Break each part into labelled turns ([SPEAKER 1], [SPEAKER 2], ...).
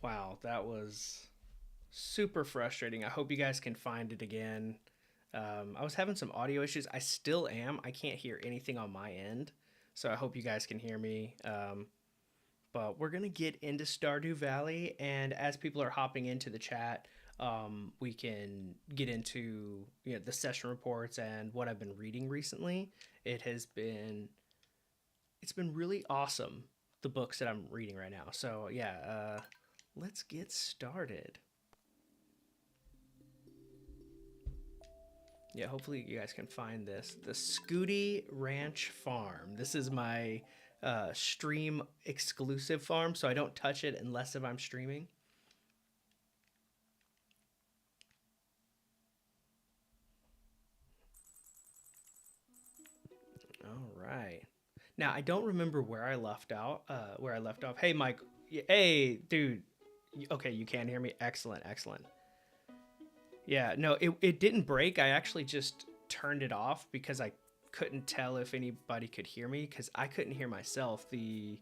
[SPEAKER 1] Wow, that was super frustrating. I hope you guys can find it again. I was having some audio issues. I still am. I can't hear anything on my end. So I hope you guys can hear me. But we're going to get into Stardew Valley. And as people are hopping into the chat, we can get into the session reports and what I've been reading recently. It has been it's been really awesome, the books that I'm reading right now. So yeah, let's get started. Yeah, hopefully you guys can find this. The Scooty Ranch Farm. This is my stream exclusive farm, so I don't touch it unless if I'm streaming. All right. Now I don't remember where I left out. Where I left off. Hey, Mike. Hey, dude. Okay, you can hear me. Excellent, excellent. Yeah, no, it didn't break. I actually just turned it off because I couldn't tell if anybody could hear me because I couldn't hear myself. The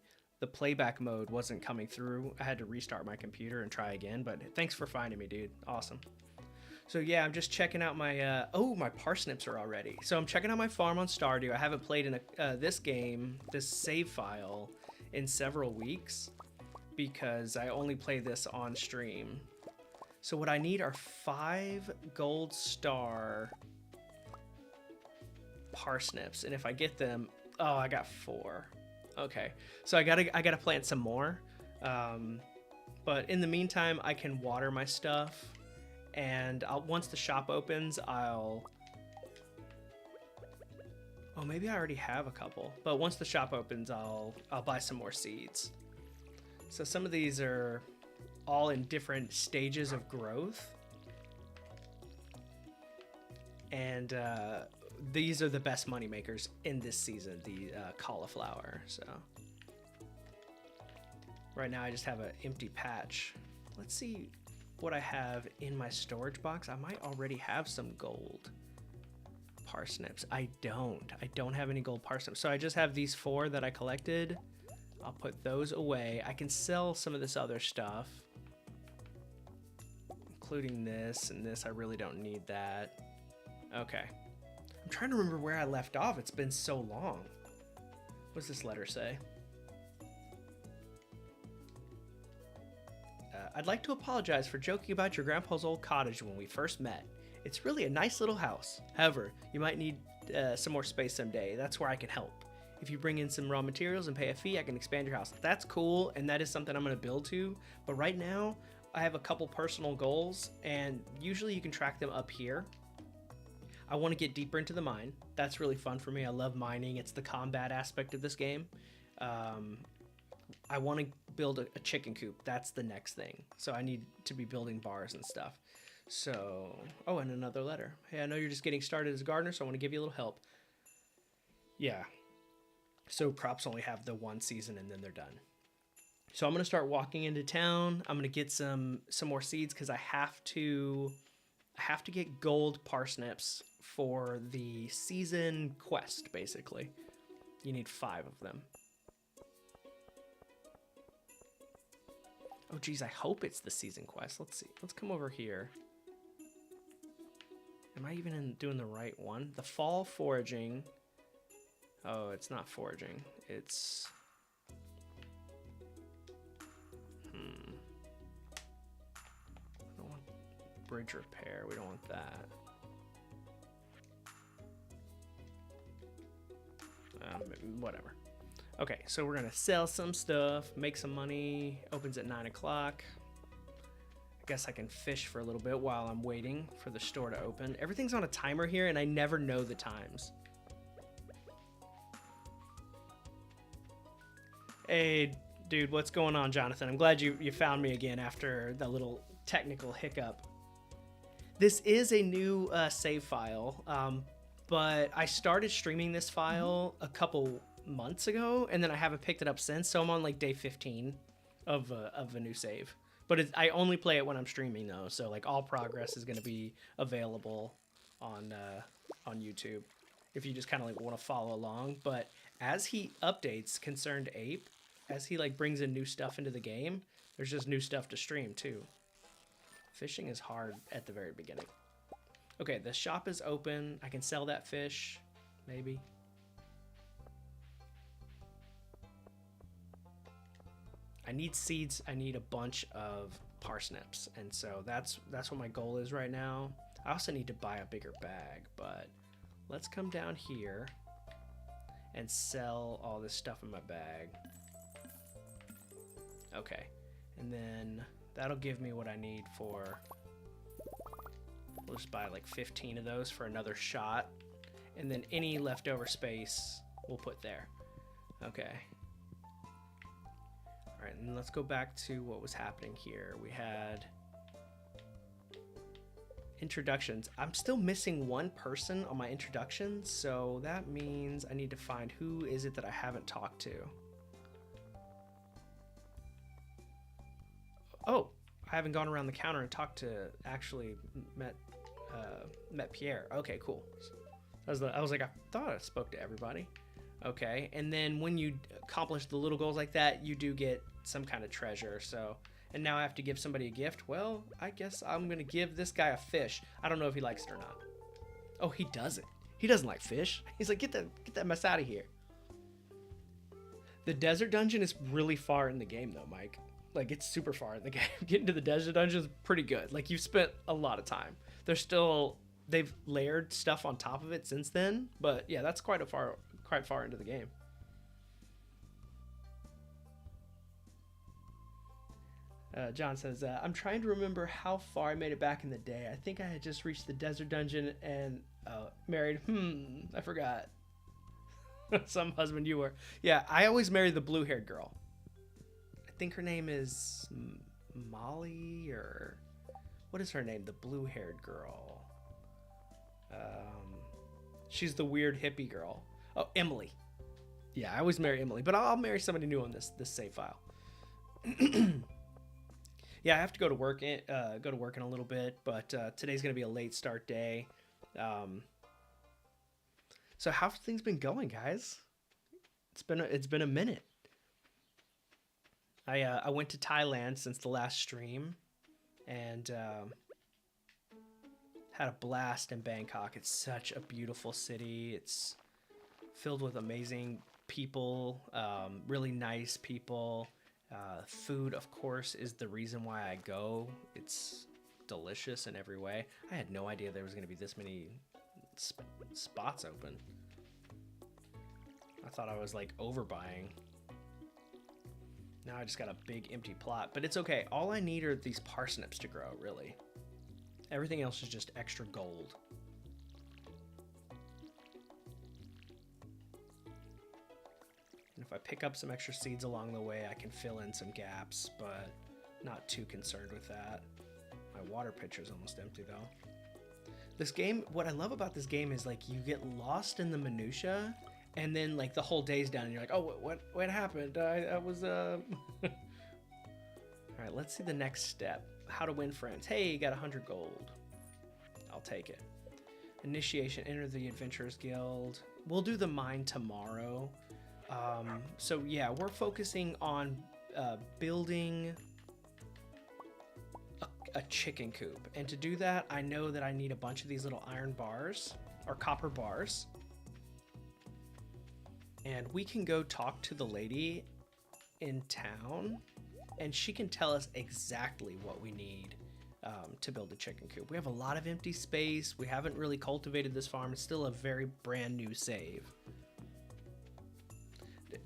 [SPEAKER 1] playback mode wasn't coming through. I had to restart my computer and try again, but thanks for finding me, dude. Awesome. So yeah, I'm just checking out my my parsnips are already. So I'm checking out my farm on Stardew. I haven't played in this game, this save file in several weeks because I only play this on stream. So what I need are 5 gold star parsnips, and if I get them, oh, I got 4. Okay, so I gotta plant some more. But in the meantime, I can water my stuff, and once the shop opens, I'll. Oh, maybe I already have a couple, but once the shop opens, I'll buy some more seeds. So some of these are all in different stages of growth. And these are the best money makers in this season, the cauliflower. So right now I just have an empty patch. Let's see what I have in my storage box. I might already have some gold parsnips. I don't have any gold parsnips. So I just have these 4 that I collected. I'll put those away. I can sell some of this other stuff, including this and this. I really don't need that. Okay. I'm trying to remember where I left off. It's been so long. What's this letter say? I'd like to apologize for joking about your grandpa's old cottage when we first met. It's really a nice little house. However, you might need some more space someday. That's where I can help. If you bring in some raw materials and pay a fee, I can expand your house. That's cool, and that is something I'm going to build to. But right now, I have a couple personal goals, and usually you can track them up here. I want to get deeper into the mine. That's really fun for me. I love mining. It's the combat aspect of this game. I want to build a chicken coop. That's the next thing. So I need to be building bars and stuff. So, oh, and another letter. Hey, I know you're just getting started as a gardener, so I want to give you a little help. Yeah. So crops only have the one season and then they're done. So I'm going to start walking into town. I'm going to get some more seeds because I have to get gold parsnips for the season quest, basically. You need 5 of them. Oh, geez, I hope it's the season quest. Let's see. Let's come over here. Am I even doing the right one? The fall foraging. Oh, it's not foraging. It's... I don't want bridge repair. We don't want that. Whatever. Okay, so we're gonna sell some stuff, make some money. Opens at 9 o'clock. I guess I can fish for a little bit while I'm waiting for the store to open. Everything's on a timer here, and I never know the times. Hey, dude, what's going on, Jonathan? I'm glad you found me again after the little technical hiccup. This is a new save file, but I started streaming this file a couple months ago, and then I haven't picked it up since, so I'm on like day 15 of a new save. But I only play it when I'm streaming, though, so like all progress is going to be available on YouTube if you just kind of like want to follow along. But as he updates Concerned Ape, as he like brings in new stuff into the game, There's just new stuff to stream too. Fishing is hard at the very beginning. Okay, the shop is open. I can sell that fish, maybe. I need seeds. I need a bunch of parsnips, and so that's what my goal is right now. I also need to buy a bigger bag, but let's come down here and sell all this stuff in my bag. Okay, and then that'll give me what I need for, we'll just buy like 15 of those for another shot, and then any leftover space we'll put there. Okay. All right, and let's go back to what was happening here. We had introductions. I'm still missing one person on my introductions, so that means I need to find who is it that I haven't talked to. Oh, I haven't gone around the counter and talked to, actually met Pierre. Okay, cool. I was like, I thought I spoke to everybody. Okay, and then when you accomplish the little goals like that, you do get some kind of treasure. So, and now I have to give somebody a gift. Well, I guess I'm gonna give this guy a fish. I don't know if he likes it or not. Oh, he doesn't. He doesn't like fish. He's like, get that mess out of here. The desert dungeon is really far in the game though, Mike. Like, it's super far in the game. Getting to the desert dungeon is pretty good. Like, you've spent a lot of time. They've layered stuff on top of it since then, but yeah, that's quite far into the game. John says, I'm trying to remember how far I made it back in the day. I think I had just reached the desert dungeon and married. I forgot. Some husband you were. Yeah, I always married the blue-haired girl. I think her name is Molly, or what is her name? The blue-haired girl. She's the weird hippie girl. Oh, Emily. Yeah, I always marry Emily, but I'll marry somebody new on this save file. Yeah, I have to go to work in a little bit, but today's gonna be a late start day. So how's things been going, guys? It's been a minute. I went to Thailand since the last stream, and had a blast in Bangkok. It's such a beautiful city. It's filled with amazing people, really nice people. Food, of course, is the reason why I go. It's delicious in every way. I had no idea there was going to be this many spots open. I thought I was like overbuying. Now I just got a big empty plot, but it's okay. All I need are these parsnips to grow, really. Everything else is just extra gold. And if I pick up some extra seeds along the way, I can fill in some gaps, but not too concerned with that. My water pitcher is almost empty though. This game, what I love about this game is like you get lost in the minutia, and then like the whole day's done and you're like, oh, what happened? I was All right, let's see the next step. How to win friends. Hey, you got 100 gold. I'll take it. Initiation, enter the Adventurers Guild. We'll do the mine tomorrow. So yeah, we're focusing on building a chicken coop. And to do that, I know that I need a bunch of these little iron bars or copper bars. And we can go talk to the lady in town, and she can tell us exactly what we need to build a chicken coop. We have a lot of empty space. We haven't really cultivated this farm. It's still a very brand new save.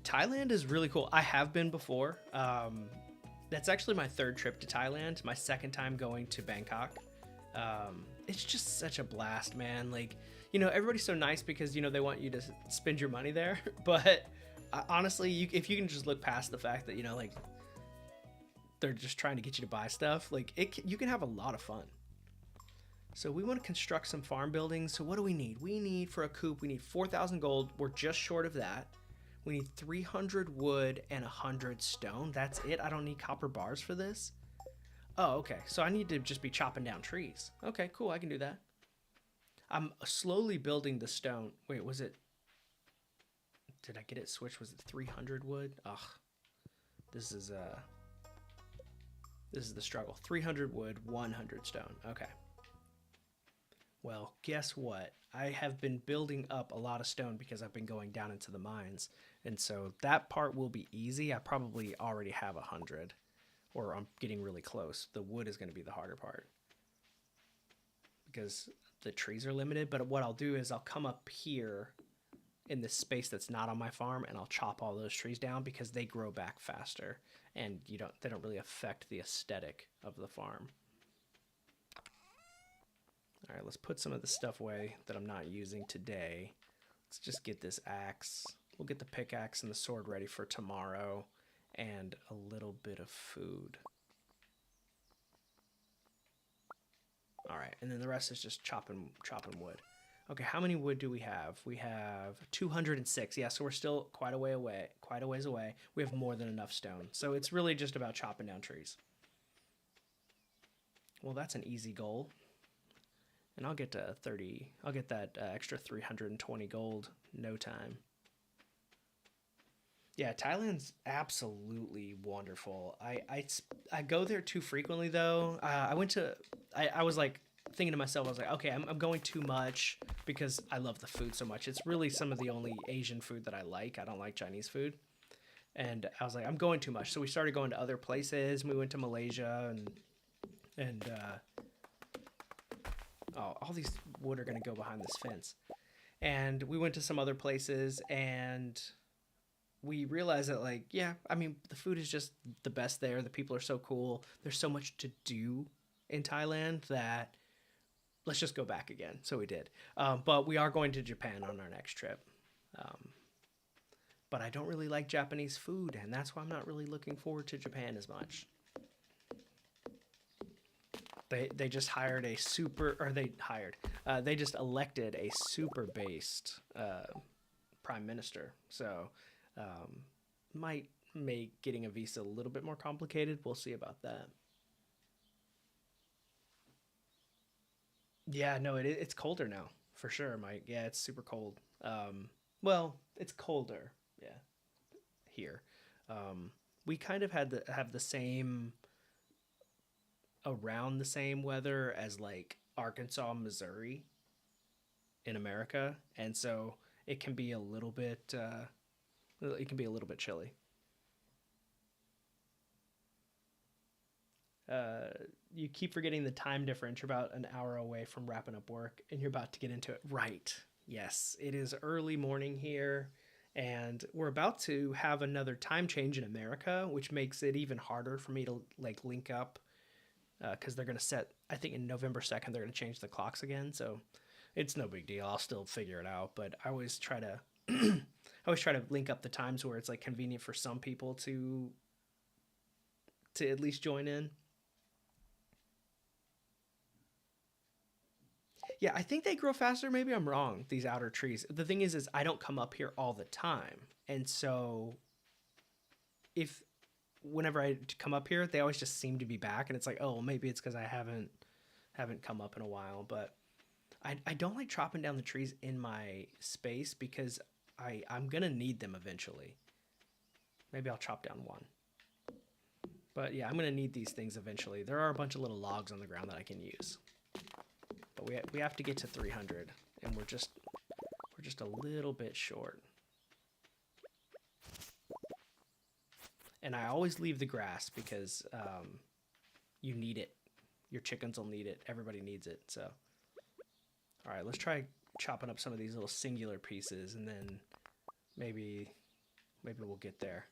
[SPEAKER 1] Thailand is really cool. I have been before. That's actually my third trip to Thailand, my second time going to Bangkok. It's just such a blast, man. Like, you know, everybody's so nice because, you know, they want you to spend your money there. But honestly, if you can just look past the fact that, you know, like, they're just trying to get you to buy stuff, like, you can have a lot of fun. So we want to construct some farm buildings. So what do we need? We need, for a coop, we need 4,000 gold. We're just short of that. We need 300 wood and 100 stone. That's it. I don't need copper bars for this. Oh, okay. So I need to just be chopping down trees. Okay, cool. I can do that. I'm slowly building the stone. Wait, was it... Did I get it switched? Was it 300 wood? Ugh. This is... This is the struggle. 300 wood, 100 stone. Okay. Well, guess what? I have been building up a lot of stone because I've been going down into the mines. And so that part will be easy. I probably already have 100, or I'm getting really close. The wood is going to be the harder part because the trees are limited. But what I'll do is I'll come up here in this space that's not on my farm and I'll chop all those trees down because they grow back faster and they don't really affect the aesthetic of the farm. All right, let's put some of the stuff away that I'm not using today. Let's just get this axe. We'll get the pickaxe and the sword ready for tomorrow and a little bit of food. All right, and then the rest is just chopping wood. Okay, how many wood do we have? We have 206. Yeah, so we're still quite a ways away. We have more than enough stone. So it's really just about chopping down trees. Well, that's an easy goal. And I'll get to 30. I'll get that extra 320 gold no time. Yeah, Thailand's absolutely wonderful. I go there too frequently though. I was like thinking to myself, I was like, okay, I'm going too much because I love the food so much. It's really some of the only Asian food that I like. I don't like Chinese food. And I was like, I'm going too much. So we started going to other places. We went to Malaysia and oh, all these wood are going to go behind this fence. And we went to some other places and we realized that, like, yeah, I mean, the food is just the best there. The people are so cool. There's so much to do in Thailand that let's just go back again. So we did. But we are going to Japan on our next trip. But I don't really like Japanese food, and that's why I'm not really looking forward to Japan as much. They just hired a super, or they just elected a super based prime minister. So might make getting a visa a little bit more complicated. We'll see about that. Yeah, no, it's colder now for sure, Mike. Yeah, it's super cold. Well, it's colder. Yeah, here. We kind of have the same around the same weather as like Arkansas, Missouri in America, and so it can be a little bit chilly. Uh, you keep forgetting the time difference. You're about an hour away from wrapping up work, and you're about to get into it. Right? Yes, it is early morning here, and we're about to have another time change in America, which makes it even harder for me to like link up because they're going to set, I think in November 2nd, they're going to change the clocks again. So it's no big deal. I'll still figure it out. But I always try to, I always try to link up the times where it's like convenient for some people to at least join in. Yeah, I think they grow faster. Maybe I'm wrong. These outer trees. The thing is I don't come up here all the time, and so if whenever I come up here, they always just seem to be back, and it's like, oh, maybe it's because I haven't come up in a while. But I don't like chopping down the trees in my space because I'm gonna need them eventually. Maybe I'll chop down one. But yeah, I'm gonna need these things eventually. There are a bunch of little logs on the ground that I can use. But we have to get to 300, and we're just a little bit short. And I always leave the grass because you need it. Your chickens will need it. Everybody needs it. So, all right, let's try chopping up some of these little singular pieces, and then maybe we'll get there.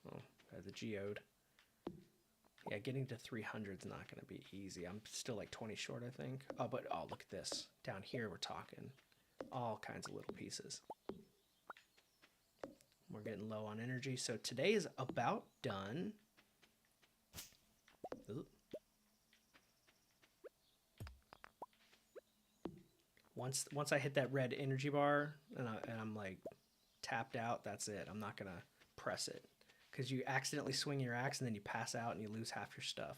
[SPEAKER 1] Oh, the geode. Yeah, getting to 300 is not going to be easy. I'm still like 20 short, I think. Oh, but oh, look at this. Down here, we're talking all kinds of little pieces. We're getting low on energy, so today is about done. Ooh. Once I hit that red energy bar and I'm like tapped out, that's it. I'm not gonna press it because you accidentally swing your axe and then you pass out and you lose half your stuff.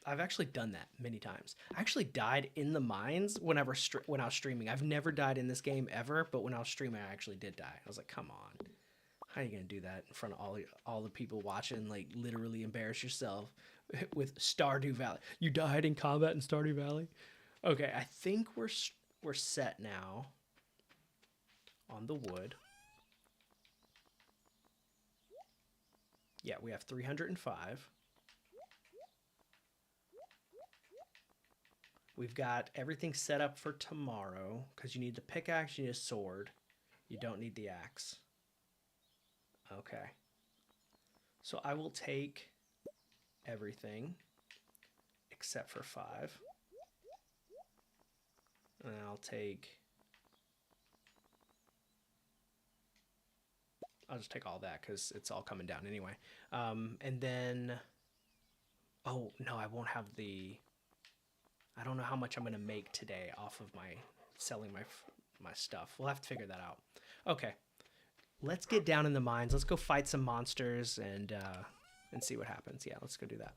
[SPEAKER 1] I've actually done that many times. I actually died in the mines when I was streaming. I've never died in this game ever, but when I was streaming, I actually did die. I was like, come on. How are you gonna do that in front of all the people watching? Like literally embarrass yourself with Stardew Valley. You died in combat in Stardew Valley. Okay, I think we're set now on the wood. Yeah, we have 305. We've got everything set up for tomorrow because you need the pickaxe, you need a sword. You don't need the axe. Okay. So I will take everything except for 5. And I'll just take all that because it's all coming down anyway. And then, oh no, I won't have I don't know how much I'm gonna make today off of my selling my stuff. We'll have to figure that out. Okay, let's get down in the mines. Let's go fight some monsters and see what happens. Yeah, let's go do that.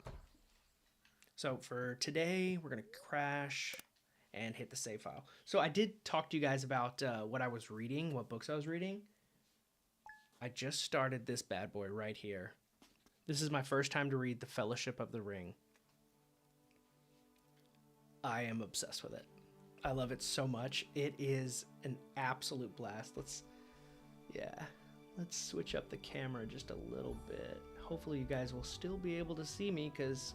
[SPEAKER 1] So for today, we're gonna crash and hit the save file. So I did talk to you guys about what I was reading, what books I was reading. I just started this bad boy right here. This is my first time to read The Fellowship of the Ring. I am obsessed with it. I love it so much. It is an absolute blast. Let's switch up the camera just a little bit. Hopefully you guys will still be able to see me because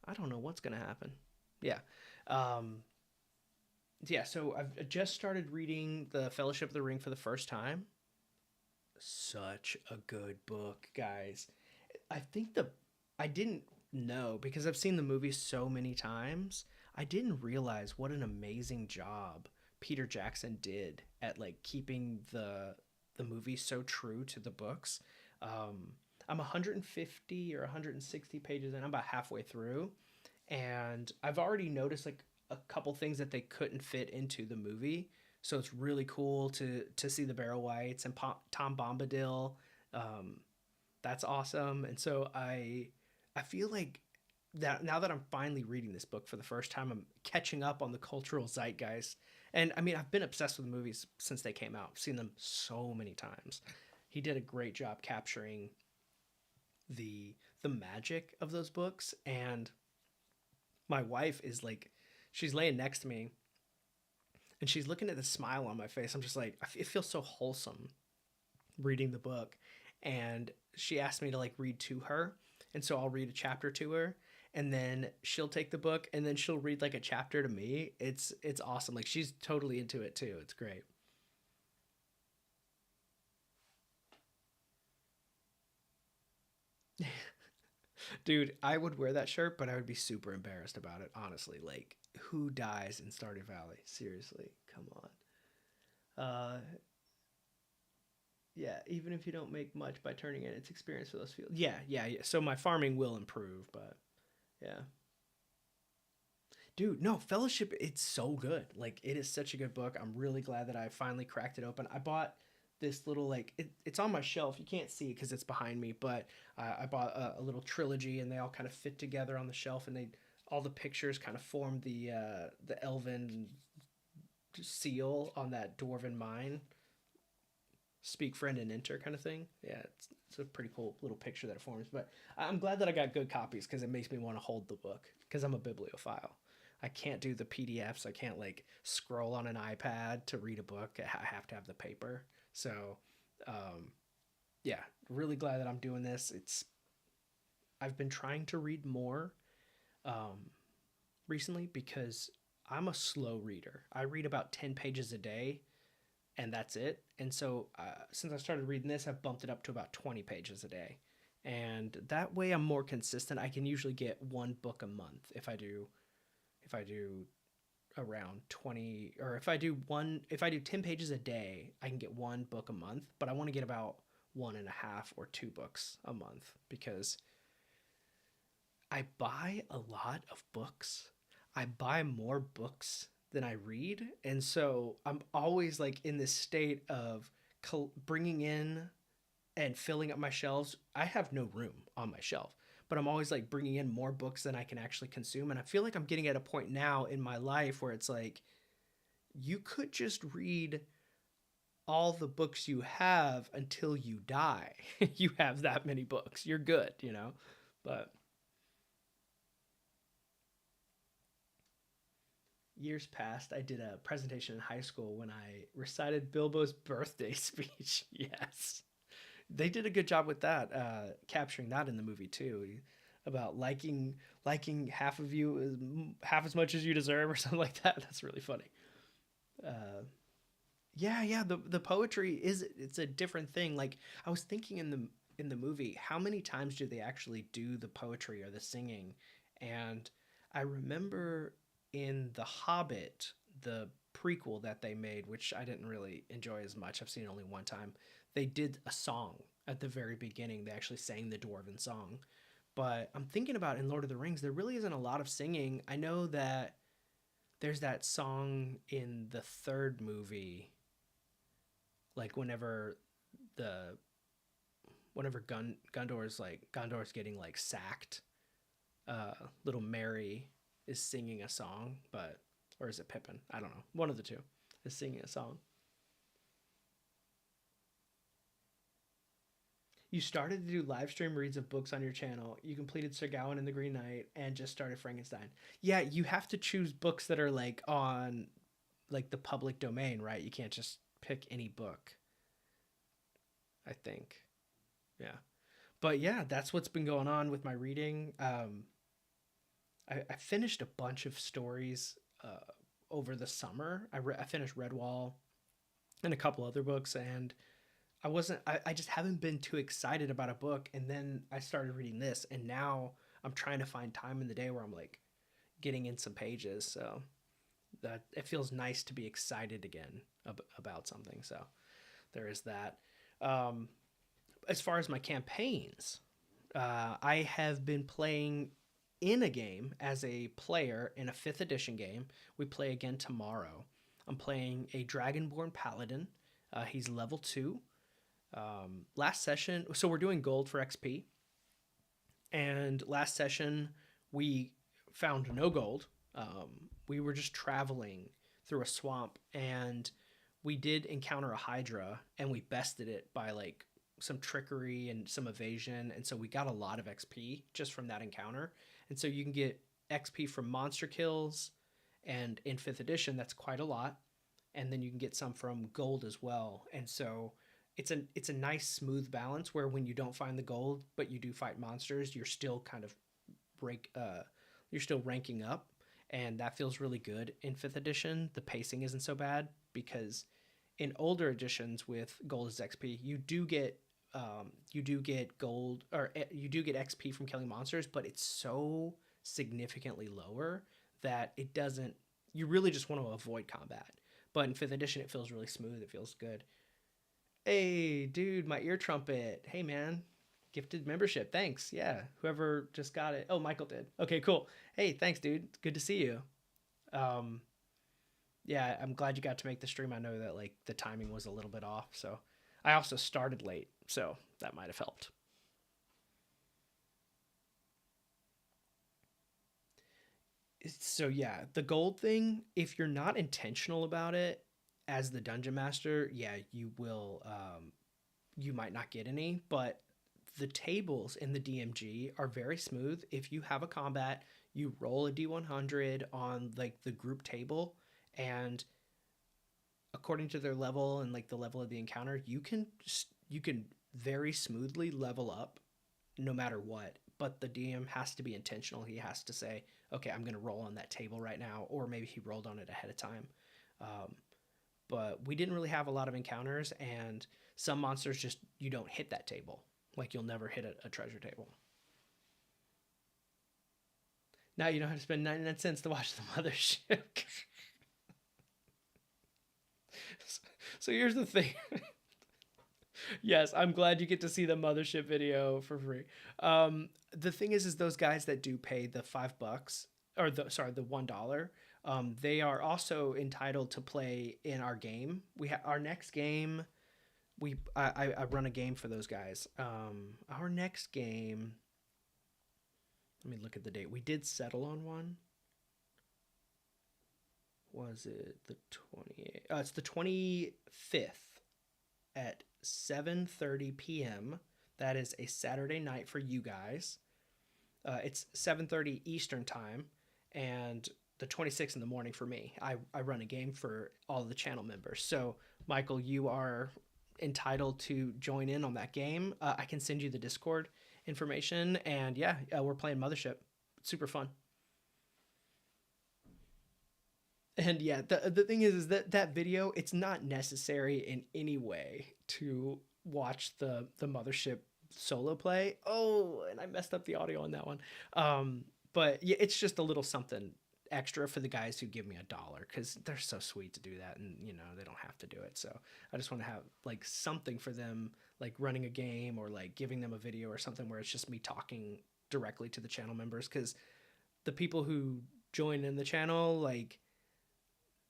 [SPEAKER 1] I don't know what's going to happen. Yeah. So I've just started reading The Fellowship of the Ring for the first time. Such a good book, guys. I didn't know because I've seen the movie so many times. I didn't realize what an amazing job Peter Jackson did at like keeping the movie so true to the books. I'm 150 or 160 pages in. I'm about halfway through, and I've already noticed like a couple things that they couldn't fit into the movie. So it's really cool to see the Barrow Wights and Tom Bombadil. That's awesome. And so I feel like that now that I'm finally reading this book for the first time, I'm catching up on the cultural zeitgeist. And I mean, I've been obsessed with the movies since they came out. I've seen them so many times. He did a great job capturing the magic of those books. And my wife is like, she's laying next to me and she's looking at the smile on my face. I'm just like, it feels so wholesome reading the book. And she asked me to like read to her. And so I'll read a chapter to her and then she'll take the book and then she'll read like a chapter to me. It's awesome. Like she's totally into it too. It's great. Dude, I would wear that shirt, but I would be super embarrassed about it, honestly. Like, who dies in Stardew Valley? Seriously, come on. Yeah, even if you don't make much by turning in, it's experience for those fields. Yeah. So my farming will improve, but yeah. Dude, no, Fellowship, it's so good. Like, it is such a good book. I'm really glad that I finally cracked it open. I bought this little, like, it's on my shelf. You can't see it because it's behind me, but I bought a little trilogy and they all kind of fit together on the shelf and all the pictures kind of form the elven seal on that dwarven mine. Speak, friend, and enter kind of thing. Yeah, it's a pretty cool little picture that it forms. But I'm glad that I got good copies because it makes me want to hold the book because I'm a bibliophile. I can't do the PDFs. I can't like scroll on an iPad to read a book. I have to have the paper. So, um, yeah, really glad that I'm doing this. I've been trying to read more um, recently because I'm a slow reader. I read about 10 pages a day and that's it. And so since I started reading this, I've bumped it up to about 20 pages a day. And that way I'm more consistent. I can usually get one book a month if I do around 20 or if I do 10 pages a day, I can get one book a month, but I want to get about one and a half or two books a month because I buy a lot of books. I buy more books than I read. And so I'm always like in this state of bringing in and filling up my shelves. I have no room on my shelf, but I'm always like bringing in more books than I can actually consume. And I feel like I'm getting at a point now in my life where it's like, you could just read all the books you have until you die. You have that many books. You're good, you know? But years past, I did a presentation in high school when I recited Bilbo's birthday speech. Yes. They did a good job with that, capturing that in the movie too, about liking half of you half as much as you deserve or something like that. That's really funny. Uh, yeah, yeah. The poetry is it's a different thing. Like I was thinking in the movie, how many times do they actually do the poetry or the singing? And I remember in The Hobbit, the prequel that they made, which I didn't really enjoy as much. I've seen it only one time. They did a song at the very beginning. They actually sang the dwarven song. But I'm thinking about in Lord of the Rings, there really isn't a lot of singing. I know that there's that song in the third movie, like the whenever Gondor's getting like sacked, little Mary is singing a song, but or is it Pippin? I don't know. One of the two is singing a song. You started to do live stream reads of books on your channel. You completed Sir Gawain and the Green Knight and just started Frankenstein. Yeah, you have to choose books that are like on like the public domain, right? You can't just pick any book, I think. Yeah. But yeah, that's what's been going on with my reading. I finished a bunch of stories over the summer. I finished Redwall and a couple other books, and I just haven't been too excited about a book. And then I started reading this, and now I'm trying to find time in the day where I'm like getting in some pages. So that it feels nice to be excited again about something. So there is that. Um, as far as my campaigns, I have been playing in a game as a player in a fifth edition game. We play again tomorrow. I'm playing a Dragonborn Paladin. He's level 2. Last session, so we're doing gold for XP. And last session, we found no gold. We were just traveling through a swamp, and we did encounter a Hydra, and we bested it by like some trickery and some evasion, and so we got a lot of XP just from that encounter. And so you can get XP from monster kills, and in fifth edition, that's quite a lot. And then you can get some from gold as well. And so it's a nice smooth balance where when you don't find the gold but you do fight monsters, you're still kind of break you're still ranking up, and that feels really good in fifth edition. The pacing isn't so bad because in older editions with gold as XP, you do get gold, or you do get XP from killing monsters, but it's so significantly lower that it doesn't. You really just want to avoid combat. But in fifth edition, it feels really smooth. It feels good. Hey, dude, my ear trumpet. Hey, man. Gifted membership. Thanks. Yeah. Whoever just got it. Oh, Michael did. Okay, cool. Hey, thanks, dude. Good to see you. Um, yeah, I'm glad you got to make the stream. I know that like the timing was a little bit off, so I also started late, so that might have helped. So yeah, the gold thing, if you're not intentional about it as the dungeon master, yeah, you might not get any, but the tables in the DMG are very smooth. If you have a combat, you roll a D100 on like the group table, and according to their level and like the level of the encounter, you can very smoothly level up no matter what. But the DM has to be intentional. He has to say, okay, I'm going to roll on that table right now, or maybe he rolled on it ahead of time. Um, but we didn't really have a lot of encounters, and some monsters just you don't hit that table. Like you'll never hit a treasure table. Now you don't have to spend 99 cents to watch the mothership. So here's the thing. Yes, I'm glad you get to see the mothership video for free. The thing is those guys that do pay the $5 or the $1, they are also entitled to play in our game. We have our next game. I run a game for those guys. Our next game. Let me look at the date. We did settle on one. Was it the 28th? It's the 25th at 7:30 p.m. That is a Saturday night for you guys. It's 7:30 Eastern time, and the 26th in the morning for me. I run a game for all of the channel members. So, Michael, you are entitled to join in on that game. I can send you the Discord information, and yeah, we're playing Mothership. It's super fun. And yeah, the thing is that that video, it's not necessary in any way to watch the Mothership solo play. Oh, and I messed up the audio on that one. But yeah, it's just a little something extra for the guys who give me $1 because they're so sweet to do that, and they don't have to do it. So I just want to have like something for them, like running a game or like giving them a video or something where it's just me talking directly to the channel members, because the people who join in the channel, like,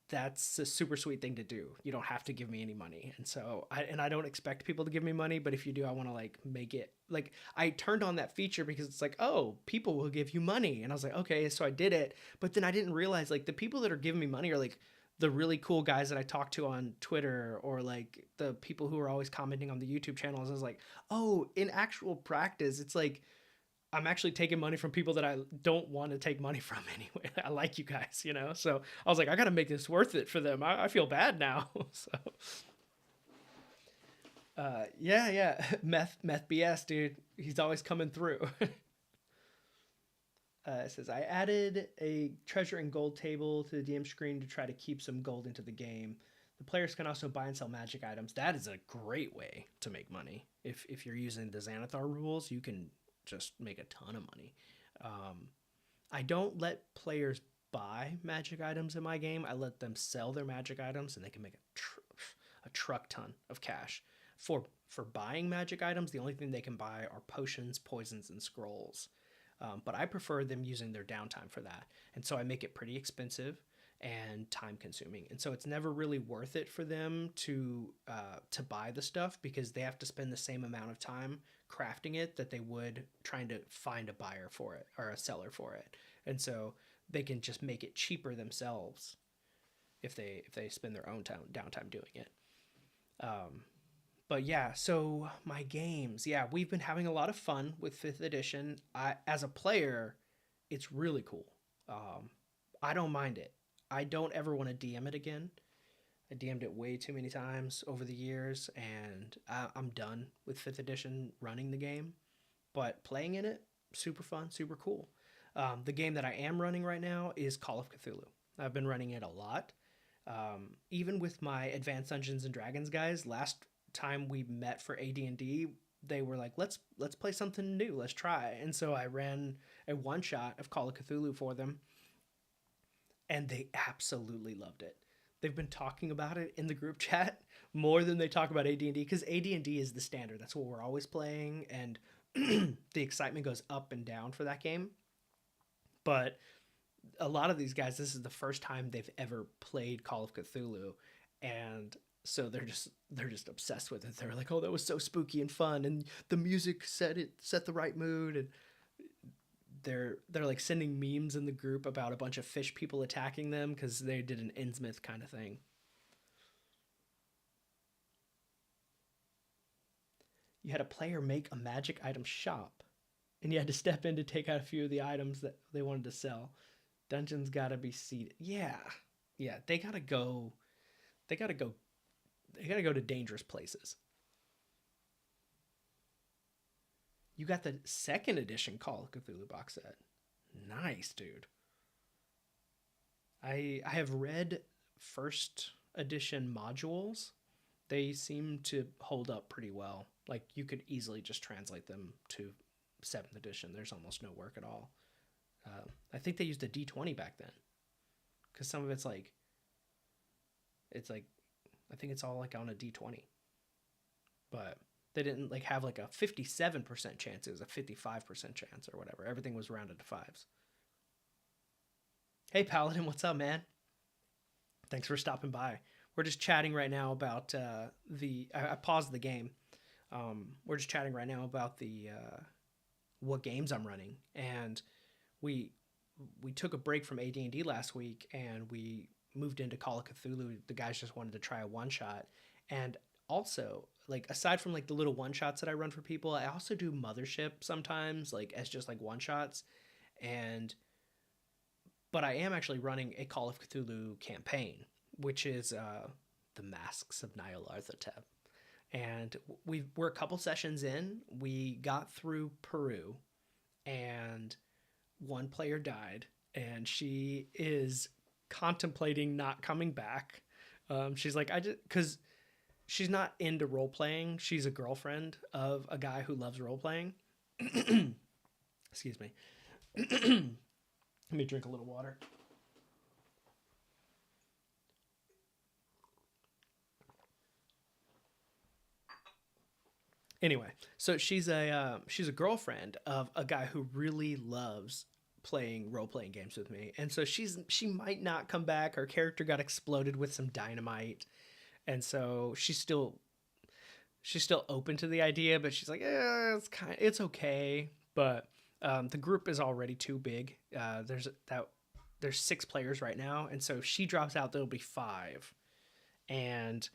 [SPEAKER 1] that's a super sweet thing to do. You don't have to give me any money. And so I don't expect people to give me money, but if you do, I want to like make it like, I turned on that feature because it's like, oh, people will give you money. And I was like, okay, so I did it. But then I didn't realize like the people that are giving me money are like the really cool guys that I talk to on Twitter, or like the people who are always commenting on the YouTube channels. I was like, oh, in actual practice, it's like I'm actually taking money from people that I don't want to take money from anyway. I like you guys. So I was like, I got to make this worth it for them. I feel bad now. So, yeah, yeah. Meth BS, dude. He's always coming through. It says, I added a treasure and gold table to the DM screen to try to keep some gold into the game. The players can also buy and sell magic items. That is a great way to make money. If you're using the Xanathar rules, you can just make a ton of money. Um, I don't let players buy magic items in my game. I let them sell their magic items, and they can make a truck ton of cash. For buying magic items, the only thing they can buy are potions, poisons, and scrolls. But I prefer them using their downtime for that, and so I make it pretty expensive and time consuming, and so it's never really worth it for them to buy the stuff, because they have to spend the same amount of time crafting it that they would trying to find a buyer for it or a seller for it. And so they can just make it cheaper themselves if they spend their own downtime doing it. Um, but yeah, so my games, yeah, we've been having a lot of fun with fifth edition. As a player, it's really cool. Um, I don't mind it. I don't ever want to DM it again. I DM'd it way too many times over the years, and I'm done with fifth edition running the game. But playing in it, super fun, super cool. The game that I am running right now is Call of Cthulhu. I've been running it a lot. Even with my Advanced Dungeons and Dragons guys, last time we met for AD&D, they were like, let's play something new, let's try. And so I ran a one shot of Call of Cthulhu for them, and they absolutely loved it. They've been talking about it in the group chat more than they talk about AD&D, because AD&D is the standard. That's what we're always playing, and the excitement goes up and down for that game. But a lot of these guys, this is the first time they've ever played Call of Cthulhu, and so they're just obsessed with it. They're like, "Oh, that was so spooky and fun, and the music set the right mood." And they're like sending memes in the group about a bunch of fish people attacking them because they did an Innsmouth kind of thing. You had a player make a magic item shop, and you had to step in to take out a few of the items that they wanted to sell. Dungeons gotta be seated. Yeah, yeah, they gotta go. They gotta go. They gotta go to dangerous places. You got the second edition Call of Cthulhu box set. Nice, dude. I have read first edition modules. They seem to hold up pretty well. Like, you could easily just translate them to seventh edition. There's almost no work at all. I think they used a D20 back then, because some of it's like I think it's all like on a D20, but they didn't like have like a 57% chance. It was a 55% chance or whatever. Everything was rounded to fives. Hey, Paladin, what's up, man? Thanks for stopping by. We're just chatting right now about I paused the game. We're just chatting right now about the what games I'm running, and we we took a break from AD&D last week, and we moved into Call of Cthulhu. The guys just wanted to try a one shot, and also like aside from like the little one shots that I run for people, I also do Mothership sometimes, like as just like one shots. And but I am actually running a Call of Cthulhu campaign, which is the Masks of Nyarlathotep. And we're a couple sessions in. We got through Peru, and one player died, and she is contemplating not coming back. She's like, I just because she's not into role playing. She's a girlfriend of a guy who loves role playing. Excuse me. Let me drink a little water. Anyway, so she's a girlfriend of a guy who really loves playing role playing games with me, and so she might not come back. Her character got exploded with some dynamite, and so she's still open to the idea, but she's like, it's okay. But the group is already too big. There's 6 players right now, and so if she drops out, there'll be 5, and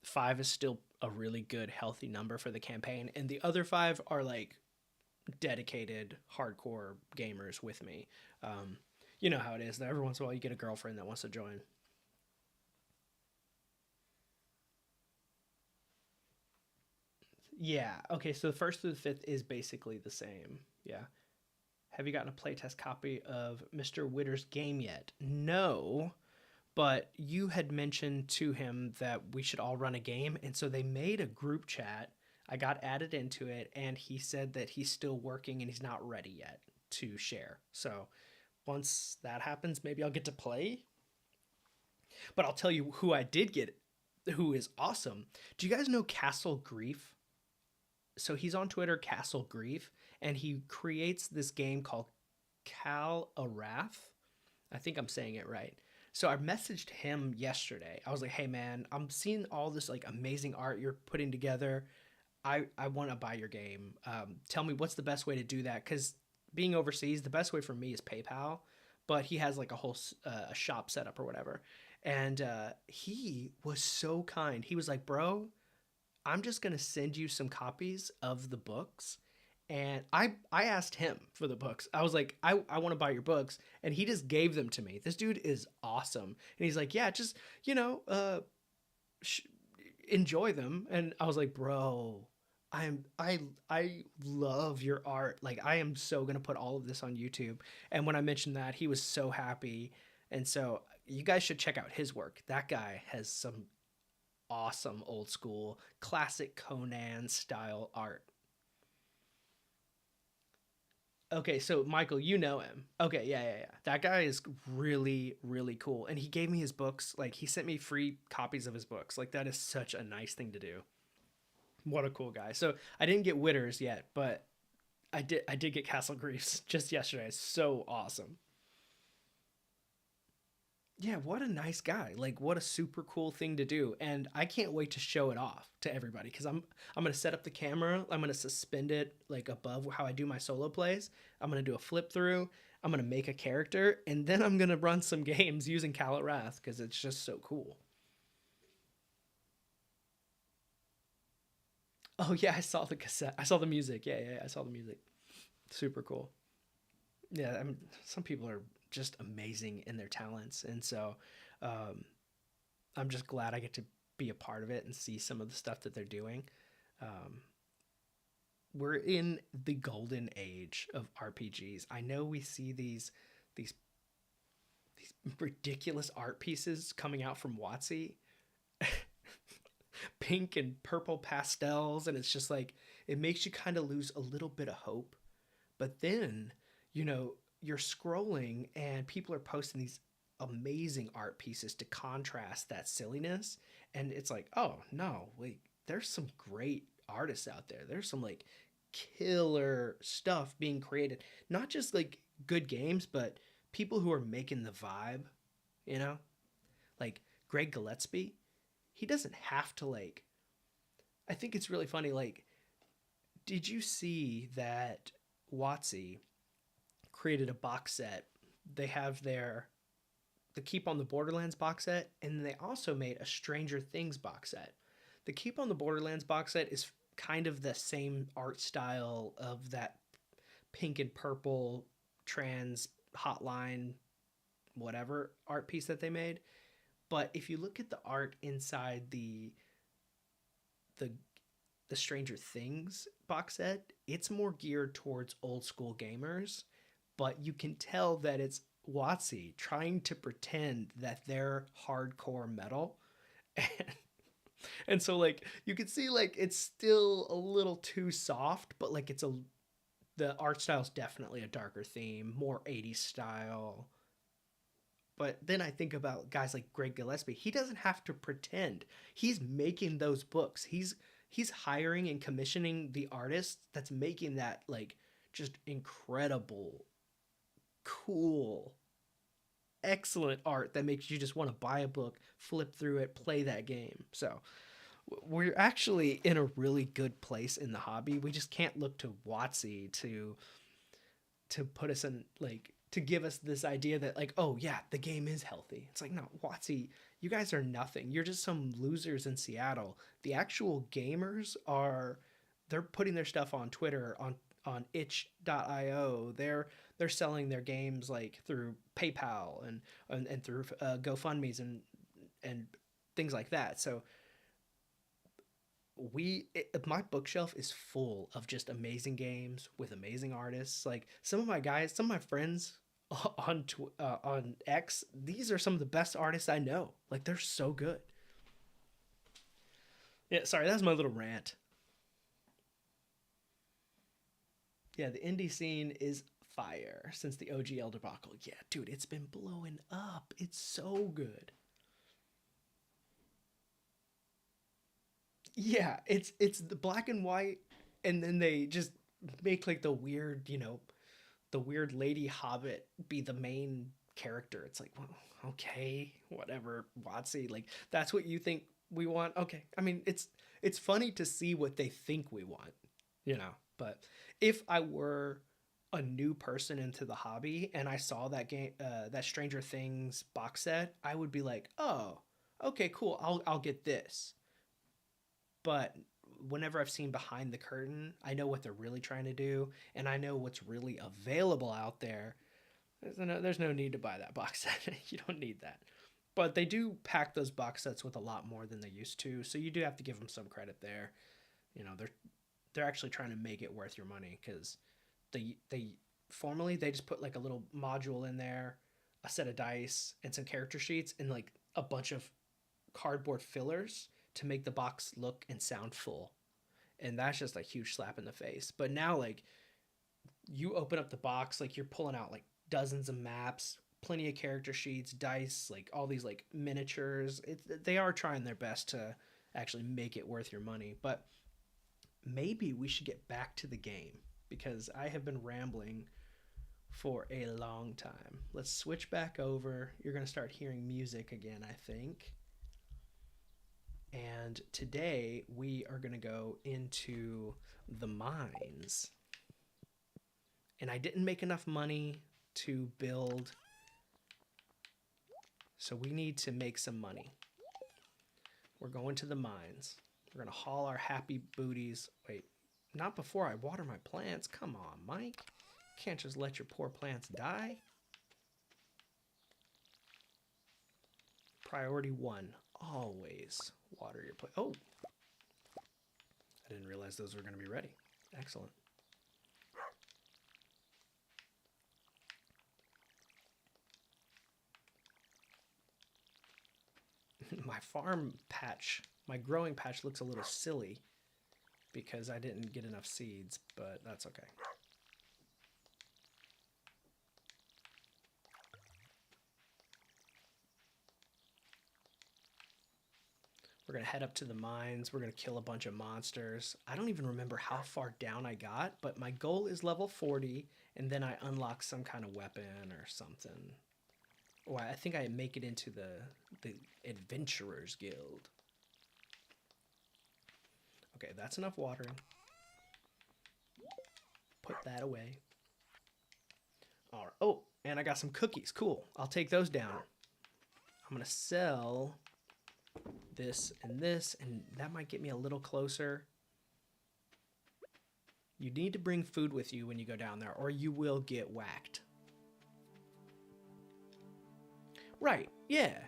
[SPEAKER 1] 5 is still a really good healthy number for the campaign, and the other 5 are like dedicated hardcore gamers with me. You know how it is. Every once in a while, you get a girlfriend that wants to join. Yeah. Okay. So the first through the fifth is basically the same. Yeah. Have you gotten a playtest copy of Mr. Witter's game yet? No, but you had mentioned to him that we should all run a game, and so they made a group chat. I got added into it, and he said that he's still working and he's not ready yet to share. So once that happens, maybe I'll get to play. But I'll tell you who I did get, who is awesome. Do you guys know Castle Grief? So he's on Twitter, Castle Grief, and he creates this game called Cal Arath. I think I'm saying it right. So I messaged him yesterday. I was like, "Hey man, I'm seeing all this like amazing art you're putting together. I want to buy your game. Tell me what's the best way to do that? Because being overseas, the best way for me is PayPal, but he has like a whole shop setup or whatever." And he was so kind. He was like, "Bro, I'm just gonna send you some copies of the books." And I asked him for the books. I was like, I want to buy your books, and he just gave them to me. This dude is awesome, and he's like, yeah, just sh- enjoy them. And I was like, bro, I love your art. Like I am so gonna put all of this on YouTube. And when I mentioned that, he was so happy. And so you guys should check out his work. That guy has some awesome old school classic Conan style art. Okay, so Michael, you know him. Okay, yeah, yeah, yeah. That guy is really, really cool. And he gave me his books. Like he sent me free copies of his books. Like that is such a nice thing to do. What a cool guy. So I didn't get Witters yet, but I did get Castle Griefs just yesterday. It's so awesome. Yeah, what a nice guy. Like what a super cool thing to do. And I can't wait to show it off to everybody cuz I'm going to set up the camera. I'm going to suspend it like above how I do my solo plays. I'm going to do a flip through. I'm going to make a character, and then I'm going to run some games using Calorath cuz it's just so cool. Oh yeah, I saw the cassette. I saw the music. Yeah, yeah, yeah, I saw the music. Super cool. Yeah, some people are just amazing in their talents, and so um, I'm just glad I get to be a part of it and see some of the stuff that they're doing. Um, we're in the golden age of RPGs. I know we see these these ridiculous art pieces coming out from WotC, pink and purple pastels, and it's just like it makes you kind of lose a little bit of hope. But then, you're scrolling and people are posting these amazing art pieces to contrast that silliness. And it's like, oh no, like there's some great artists out there. There's some like killer stuff being created. Not just like good games, but people who are making the vibe, you know? Like Greg Gillespie, he doesn't have to like I think it's really funny, like, did you see that WotC created a box set? They have the Keep on the Borderlands box set, and they also made a Stranger Things box set. The Keep on the Borderlands box set is kind of the same art style of that pink and purple trans hotline whatever art piece that they made. But if you look at the art inside the the Stranger Things box set, it's more geared towards old school gamers, but you can tell that it's WotC trying to pretend that they're hardcore metal. And, and so like you can see like it's still a little too soft, but like it's a the art style's definitely a darker theme, more 80s style. But then I think about guys like Greg Gillespie. He doesn't have to pretend. He's making those books. He's hiring and commissioning the artist that's making that like just incredible, cool, excellent art that makes you just want to buy a book, flip through it, play that game. So we're actually in a really good place in the hobby. We just can't look to WotC to put us in like to give us this idea that like, oh yeah, the game is healthy. It's like, no, WotC, you guys are nothing. You're just some losers in Seattle. The actual gamers are they're putting their stuff on Twitter, on itch.io. They're selling their games like through PayPal and through GoFundMe's and things like that. So my bookshelf is full of just amazing games with amazing artists. Like some of my friends on X, these are some of the best artists I know. Like they're so good. Yeah, sorry, that was my little rant. Yeah, the indie scene is fire since the OGL debacle. Yeah, dude, it's been blowing up. It's so good. Yeah, it's the black and white, and then they just make like the weird lady hobbit be the main character. It's like, well, okay, whatever, WotC. Like that's what you think we want. Okay, I mean it's funny to see what they think we want, you know. But if I were a new person into the hobby and I saw that game, that Stranger Things box set, I would be like, oh, okay, cool. I'll get this. But whenever I've seen behind the curtain, I know what they're really trying to do, and I know what's really available out there. There's no need to buy that box set. You don't need that. But they do pack those box sets with a lot more than they used to, so you do have to give them some credit there. You know, they're actually trying to make it worth your money because they formerly they just put like a little module in there, a set of dice, and some character sheets, and like a bunch of cardboard fillers to make the box look and sound full. And that's just a huge slap in the face. But now, like, you open up the box, like, you're pulling out like dozens of maps, plenty of character sheets, dice, like all these like miniatures. They are trying their best to actually make it worth your money. But maybe we should get back to the game because I have been rambling for a long time. Let's switch back over. You're going to start hearing music again, I think. And today we are going to go into the mines. And I didn't make enough money to build, so we need to make some money. We're going to the mines. We're going to haul our happy booties. Wait, not before I water my plants. Come on, Mike. Can't just let your poor plants die. Priority 1, always water your plant. Oh, I didn't realize those were going to be ready. Excellent. My farm patch, my growing patch looks a little silly because I didn't get enough seeds, but that's okay. We're going to head up to the mines. We're going to kill a bunch of monsters. I don't even remember how far down I got, but my goal is level 40, and then I unlock some kind of weapon or something. Or I think I make it into the Adventurers Guild. Okay, that's enough watering. Put that away. All right. Oh, and I got some cookies. Cool. I'll take those down. I'm going to sell this, and that might get me a little closer. You need to bring food with you when you go down there, or you will get whacked. Right, yeah.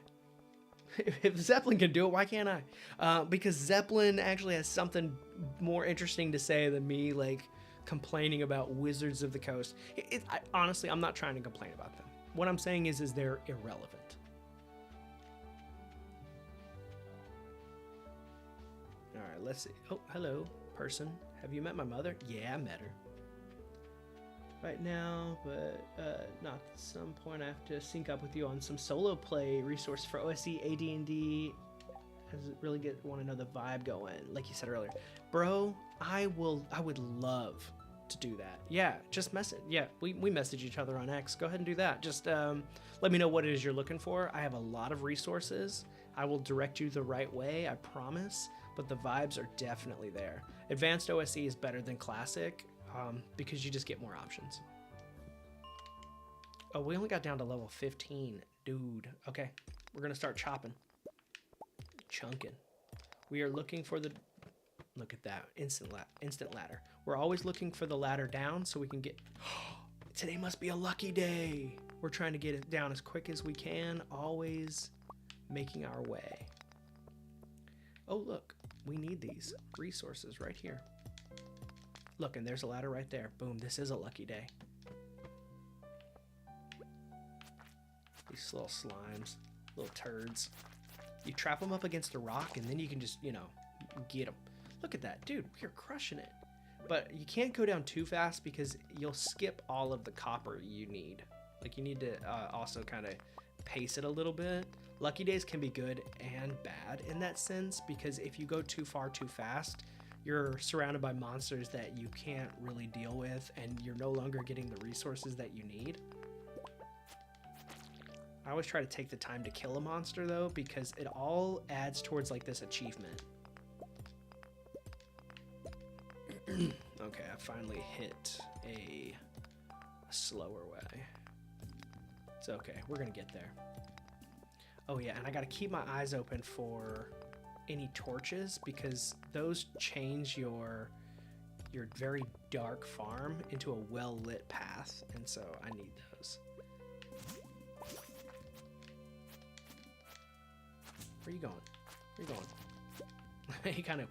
[SPEAKER 1] If Zeppelin can do it, why can't I? Because Zeppelin actually has something more interesting to say than me, like, complaining about Wizards of the Coast. Honestly, I'm not trying to complain about them. What I'm saying is they're irrelevant. All right, let's see. Oh, hello, person. Have you met my mother? Yeah, I met her. Right now, but not at some point. I have to sync up with you on some solo play resource for OSE, AD&D. Really want to know the vibe going, like you said earlier, bro. I would love to do that. Yeah, just message. Yeah, we message each other on X. Go ahead and do that. Just let me know what it is you're looking for. I have a lot of resources. I will direct you the right way, I promise. But the vibes are definitely there. Advanced OSE is better than Classic. Because you just get more options. Oh, we only got down to level 15. Dude. Okay. We're going to start chopping. Chunking. We are looking for the... Look at that. Instant ladder. We're always looking for the ladder down so we can get... Today must be a lucky day. We're trying to get it down as quick as we can. Always making our way. Oh, look. We need these resources right here. Look, and there's a ladder right there. Boom, this is a lucky day. These little slimes, little turds. You trap them up against a rock, and then you can just, you know, get them. Look at that, dude, we're crushing it. But you can't go down too fast because you'll skip all of the copper you need. Like, you need to also kind of pace it a little bit. Lucky days can be good and bad in that sense, because if you go too far too fast, you're surrounded by monsters that you can't really deal with, and you're no longer getting the resources that you need. I always try to take the time to kill a monster, though, because it all adds towards, like, this achievement. Okay, I finally hit a slower way. It's okay. We're going to get there. Oh, yeah, and I got to keep my eyes open for... any torches, because those change your very dark farm into a well-lit path, and so I need those. Where you going? Where you going? He kind of...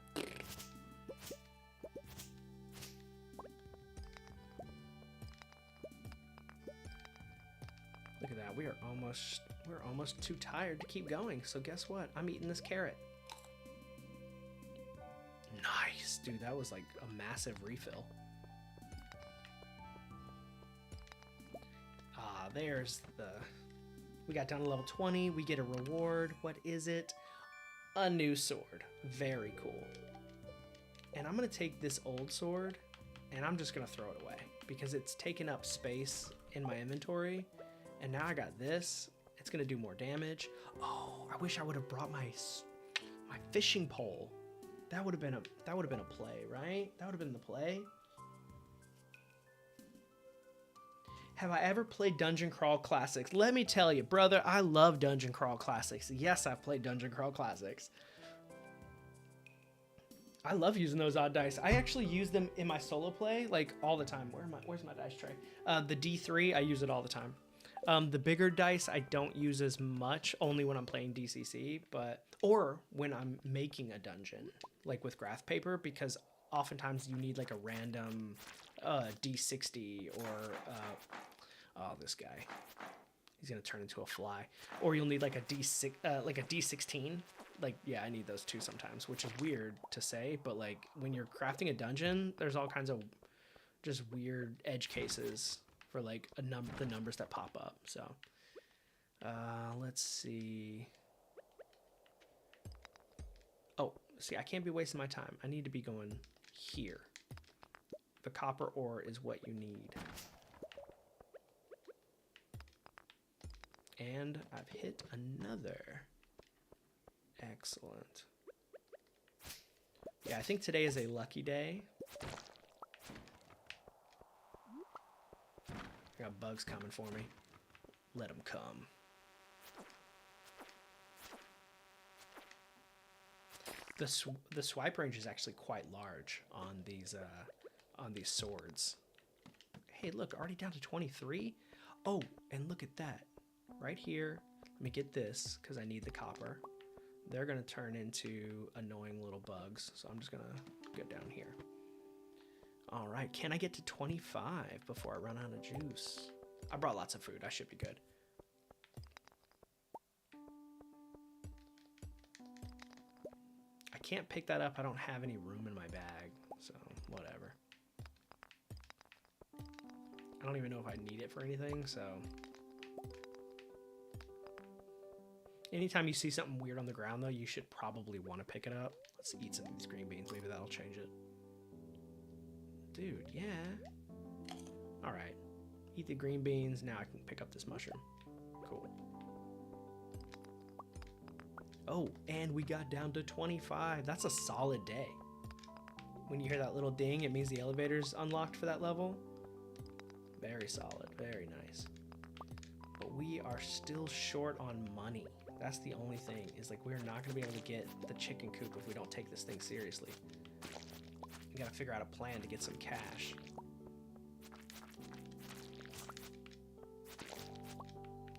[SPEAKER 1] Look at that. We're almost too tired to keep going, so guess what? I'm eating this carrot. Nice, dude, that was like a massive refill. There's the... We got down to level 20. We get a reward. What is it? A new sword. Very cool. And I'm going to take this old sword, and I'm just going to throw it away, because it's taking up space in my inventory. And now I got this. It's going to do more damage. Oh, I wish I would have brought my fishing pole. That would have been a play, right? That would have been the play. Have I ever played Dungeon Crawl Classics? Let me tell you, brother, I love Dungeon Crawl Classics. Yes, I've played Dungeon Crawl Classics. I love using those odd dice. I actually use them in my solo play, like, all the time. Where's my dice tray? The D3, I use it all the time. The bigger dice I don't use as much, only when I'm playing DCC, or when I'm making a dungeon, like with graph paper, because oftentimes you need like a random D60 or oh, this guy, he's gonna turn into a fly, or you'll need like a D6, like a D16. Like, yeah, I need those too sometimes, which is weird to say, but like when you're crafting a dungeon, there's all kinds of just weird edge cases for like the numbers that pop up. So let's see. Oh, see, I can't be wasting my time. I need to be going here. The copper ore is what you need. And I've hit another. Excellent. Yeah, I think today is a lucky day. I got bugs coming for me. Let them come. the swipe range is actually quite large on these swords. Hey, look, already down to 23. Oh, and look at that. Right here, let me get this because I need the copper. They're going to turn into annoying little bugs. So I'm just going to go down here. All right, can I get to 25 before I run out of juice? I brought lots of food. I should be good. I can't pick that up. I don't have any room in my bag, so whatever. I don't even know if I need it for anything, so. Anytime you see something weird on the ground, though, you should probably want to pick it up. Let's eat some of these green beans. Maybe that'll change it. Dude, yeah. All right. Eat the green beans. Now I can pick up this mushroom. Cool. Oh, and we got down to 25. That's a solid day. When you hear that little ding, it means the elevator's unlocked for that level. Very solid. Very nice. But we are still short on money. That's the only thing, is like we're not going to be able to get the chicken coop if we don't take this thing seriously. We got to figure out a plan to get some cash.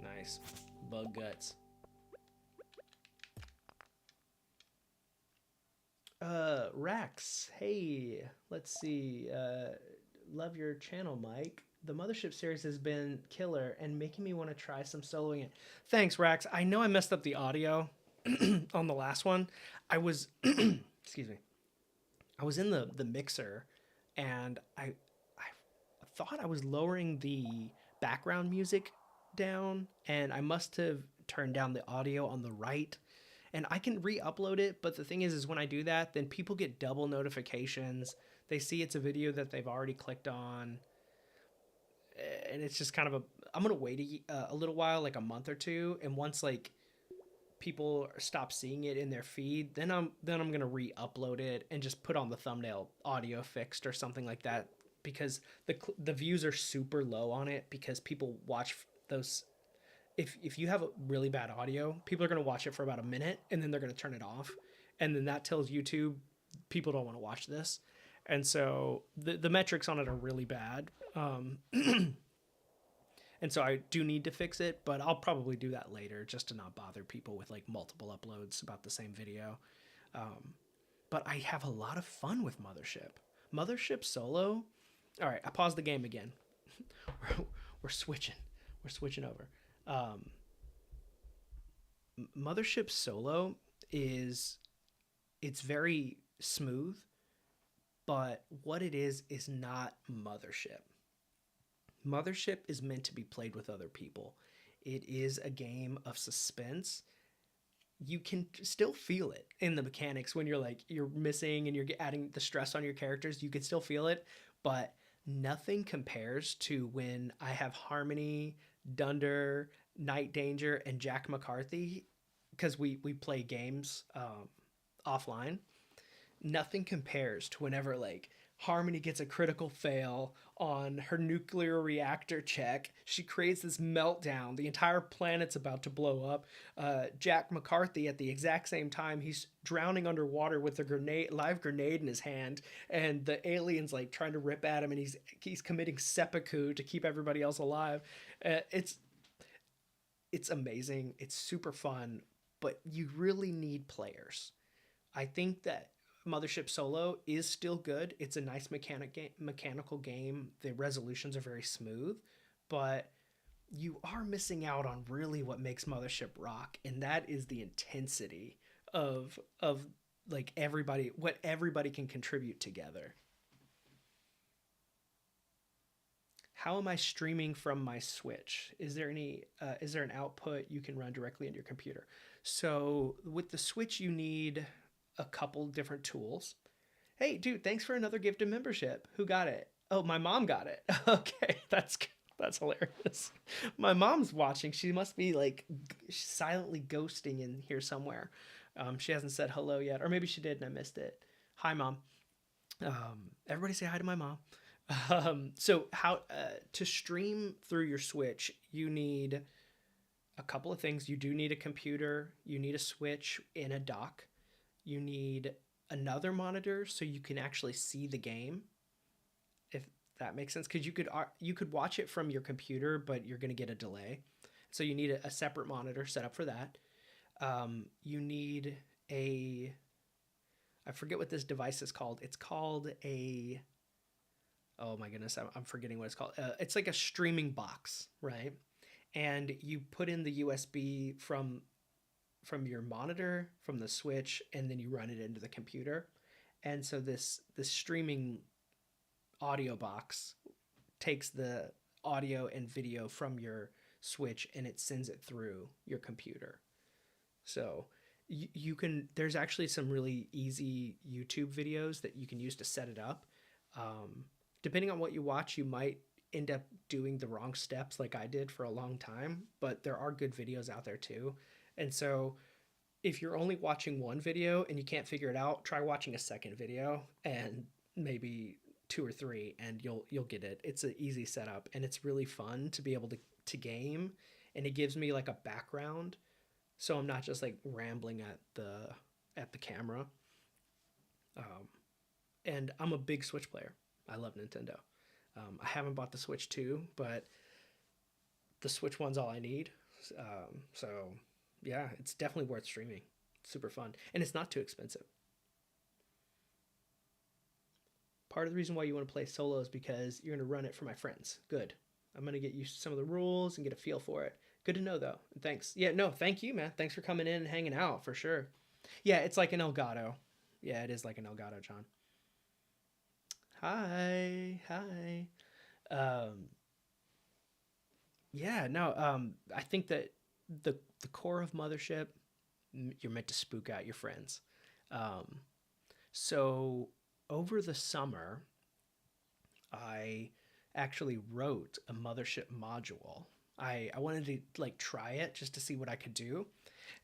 [SPEAKER 1] Nice. Bug guts. Rex, hey, let's see. Love your channel, Mike. The Mothership series has been killer and making me want to try some soloing it. Thanks, Rex. I know I messed up the audio on the last one. I was, excuse me. I was in the mixer and I thought I was lowering the background music down and I must have turned down the audio on the right. And I can re-upload it, but the thing is when I do that, then people get double notifications. They see it's a video that they've already clicked on. And it's just kind of I'm going to wait a little while, like a month or two. And once like people stop seeing it in their feed, then I'm going to re-upload it and just put on the thumbnail audio fixed or something like that. Because the views are super low on it because people watch those. If you have a really bad audio, people are going to watch it for about a minute and then they're going to turn it off. And then that tells YouTube people don't want to watch this. And so the metrics on it are really bad. And so I do need to fix it, but I'll probably do that later just to not bother people with like multiple uploads about the same video. But I have a lot of fun with Mothership. Mothership Solo. All right, I paused the game again. We're switching. We're switching over. Mothership Solo it's very smooth, but what it is not Mothership. Mothership is meant to be played with other people. It is a game of suspense. You can still feel it in the mechanics when you're missing and you're adding the stress on your characters. You can still feel it, but nothing compares to when I have Harmony, Dunder, Night Danger, and Jack McCarthy, because we play games offline. Nothing compares to whenever like Harmony gets a critical fail on her nuclear reactor check. She creates this meltdown. The entire planet's about to blow up. Jack McCarthy, at the exact same time, he's drowning underwater with a live grenade in his hand, and the alien's like trying to rip at him, and he's committing seppuku to keep everybody else alive. It's amazing. It's super fun, but you really need players. I think that Mothership Solo is still good. It's a nice mechanical game. The resolutions are very smooth, but you are missing out on really what makes Mothership rock, and that is the intensity of like what everybody can contribute together. How am I streaming from my Switch? Is there an output you can run directly into your computer? So with the Switch, you need a couple different tools. Hey, dude, thanks for another gift of membership. Who got it? Oh, my mom got it. Okay, that's hilarious. My mom's watching. She must be like silently ghosting in here somewhere. She hasn't said hello yet, or maybe she did and I missed it. Hi, Mom. Everybody say hi to my mom. So how to stream through your Switch, you need a couple of things. You do need a computer, you need a Switch in a dock. You need another monitor so you can actually see the game, if that makes sense. Because you could watch it from your computer, but you're going to get a delay. So you need a separate monitor set up for that. You need a, I forget what this device is called. It's called a, oh my goodness, I'm forgetting what it's called. It's like a streaming box, right? And you put in the USB from your monitor, from the switch, and then you run it into the computer. And so this streaming audio box takes the audio and video from your switch and it sends it through your computer. So you can, there's actually some really easy YouTube videos that you can use to set it up. Depending on what you watch, you might end up doing the wrong steps like I did for a long time, but there are good videos out there too. And so if you're only watching one video and you can't figure it out, try watching a second video and maybe two or three, and you'll get it. It's an easy setup and it's really fun to be able to game, and it gives me like a background so I'm not just like rambling at the camera. Um, and I'm a big Switch player. I love Nintendo. I haven't bought the Switch 2, but the Switch one's all I need. So yeah, it's definitely worth streaming. It's super fun, and it's not too expensive. Part of the reason why you want to play solo is because you're going to run it for my friends. Good. I'm going to get used to some of the rules and get a feel for it. Good to know, though. Thanks. Yeah, no, thank you, man. Thanks for coming in and hanging out, for sure. Yeah, it's like an Elgato. Yeah, it is like an Elgato, John. Hi. Hi. Um, yeah, no, I think that the core of Mothership, you're meant to spook out your friends. Um, so over the summer, I actually wrote a Mothership module. I wanted to like try it just to see what I could do.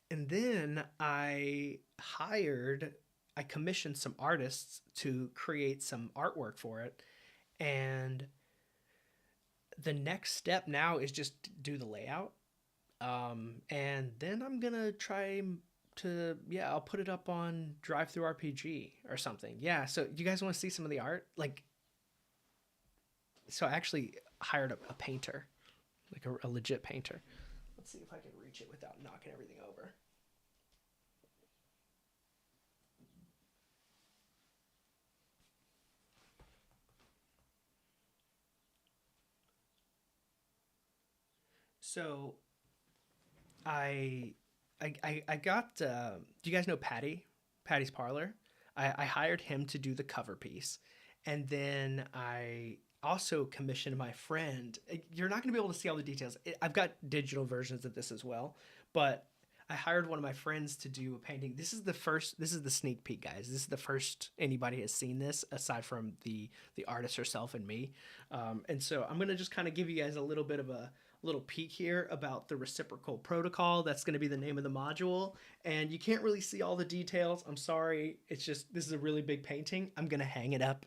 [SPEAKER 1] And then I commissioned some artists to create some artwork for it. And the next step now is just do the layout. And then I'm gonna try to, yeah, I'll put it up on Drive Through RPG or something. Yeah. So you guys want to see some of the art? Like, so I actually hired a painter, like a legit painter. Let's see if I can reach it without knocking everything over. So I I got. Do you guys know Patty? Patty's Parlor. I hired him to do the cover piece, and then I also commissioned my friend. You're not going to be able to see all the details. I've got digital versions of this as well, but I hired one of my friends to do a painting. This is the first. This is the sneak peek, guys. This is the first anybody has seen this aside from the artist herself and me. And so I'm gonna just kind of give you guys a little bit of a little peek here about the reciprocal protocol. That's going to be the name of the module. And you can't really see all the details. I'm sorry. It's just, this is a really big painting. I'm going to hang it up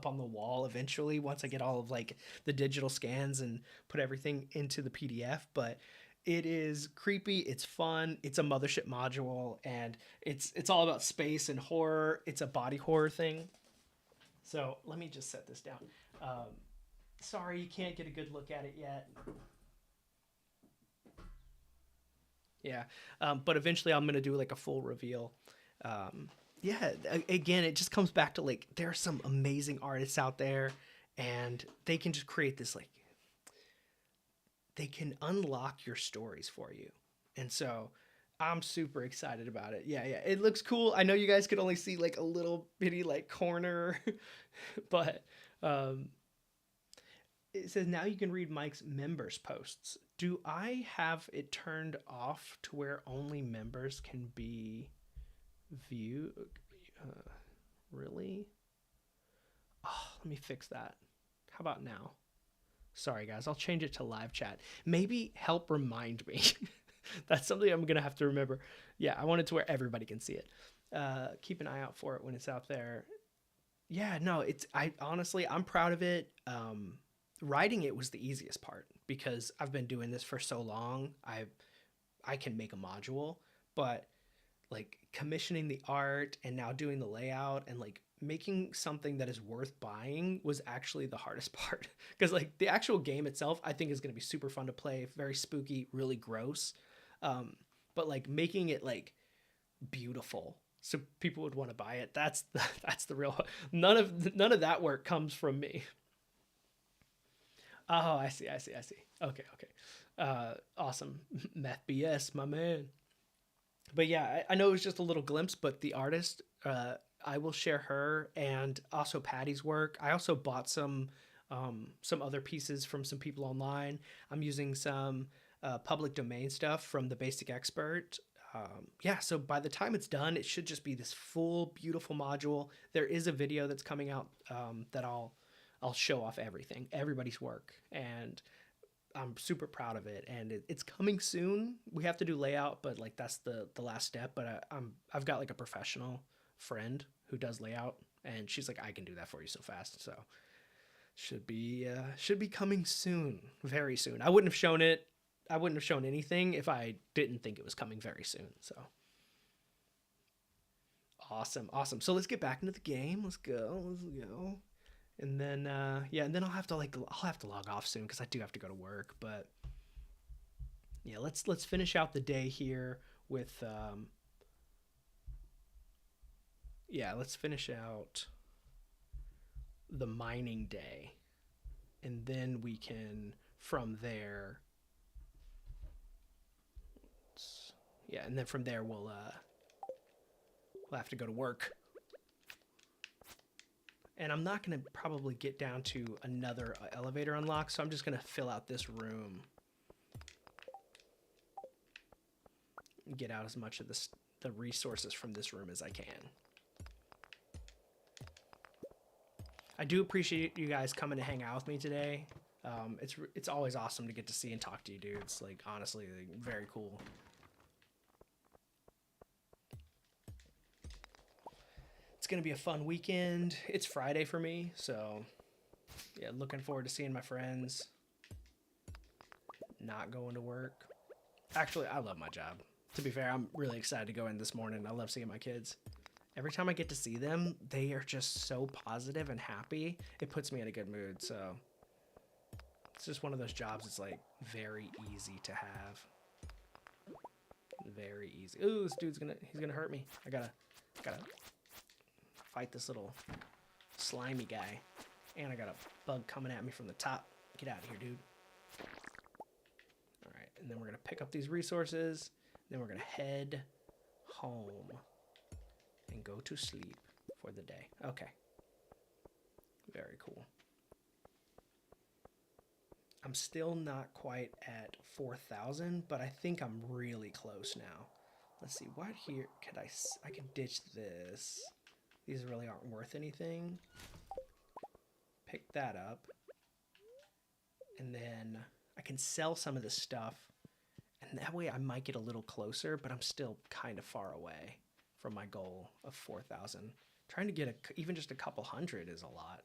[SPEAKER 1] on the wall eventually once I get all of like the digital scans and put everything into the PDF. But it is creepy. It's fun. It's a Mothership module, and it's all about space and horror. It's a body horror thing. So let me just set this down. Um, Sorry, you can't get a good look at it yet. Yeah, but eventually I'm gonna do like a full reveal. Yeah, again, it just comes back to like there are some amazing artists out there, and they can just create this like they can unlock your stories for you, and so I'm super excited about it. Yeah, yeah, it looks cool. I know you guys could only see like a little bitty like corner, but um, it says now you can read Mike's members posts. Do I have it turned off to where only members can be viewed? Uh, really? Oh, let me fix that. How about now? Sorry, guys. I'll change it to live chat. Maybe help remind me. That's something I'm going to have to remember. Yeah, I want it to where everybody can see it. Keep an eye out for it when it's out there. Yeah, no, I honestly, I'm proud of it. Writing it was the easiest part because I've been doing this for so long. I can make a module, but like commissioning the art and now doing the layout and like making something that is worth buying was actually the hardest part. Because like the actual game itself I think is going to be super fun to play, very spooky, really gross. um, but like making it like beautiful so people would want to buy it, that's the real, none of that work comes from me. Oh, I see. Okay, okay. Awesome. Meth BS, my man. But yeah, I know it was just a little glimpse, but the artist, I will share her and also Patty's work. I also bought some other pieces from some people online. I'm using some public domain stuff from the Basic Expert. Yeah, so by the time it's done, it should just be this full, beautiful module. There is a video that's coming out that I'll show off everything, everybody's work, and I'm super proud of it. And it's coming soon. We have to do layout, but like that's the last step. But I've got like a professional friend who does layout, and she's like, I can do that for you so fast. So should be coming soon, very soon. I wouldn't have shown it. I wouldn't have shown anything if I didn't think it was coming very soon. So awesome, awesome. So let's get back into the game. Let's go. Let's go. And then yeah, and then I'll have to log off soon because I do have to go to work. But yeah, let's finish out the day here with yeah, let's finish out the mining day, and then we can from there. Yeah, and then from there we'll have to go to work. And I'm not going to probably get down to another elevator unlock, so I'm just going to fill out this room. Get out as much of the resources from this room as I can. I do appreciate you guys coming to hang out with me today. It's always awesome to get to see and talk to you dudes. Like, honestly, like, very cool. It's going to be a fun weekend. It's Friday for me, so yeah, looking forward to seeing my friends. Not going to work. Actually, I love my job. To be fair, I'm really excited to go in this morning. I love seeing my kids. Every time I get to see them, they are just so positive and happy. It puts me in a good mood, so it's just one of those jobs that's like very easy to have. Very easy. Ooh, this dude's he's gonna hurt me. I gotta fight this little slimy guy. And I got a bug coming at me from the top. Get out of here, dude. Alright, and then we're going to pick up these resources. Then we're going to head home and go to sleep for the day. Okay. Very cool. I'm still not quite at 4,000, but I think I'm really close now. Let's see, what here could I could ditch this. These really aren't worth anything. Pick that up. And then I can sell some of this stuff. And that way I might get a little closer, but I'm still kind of far away from my goal of 4,000. Trying to get even just a couple hundred is a lot.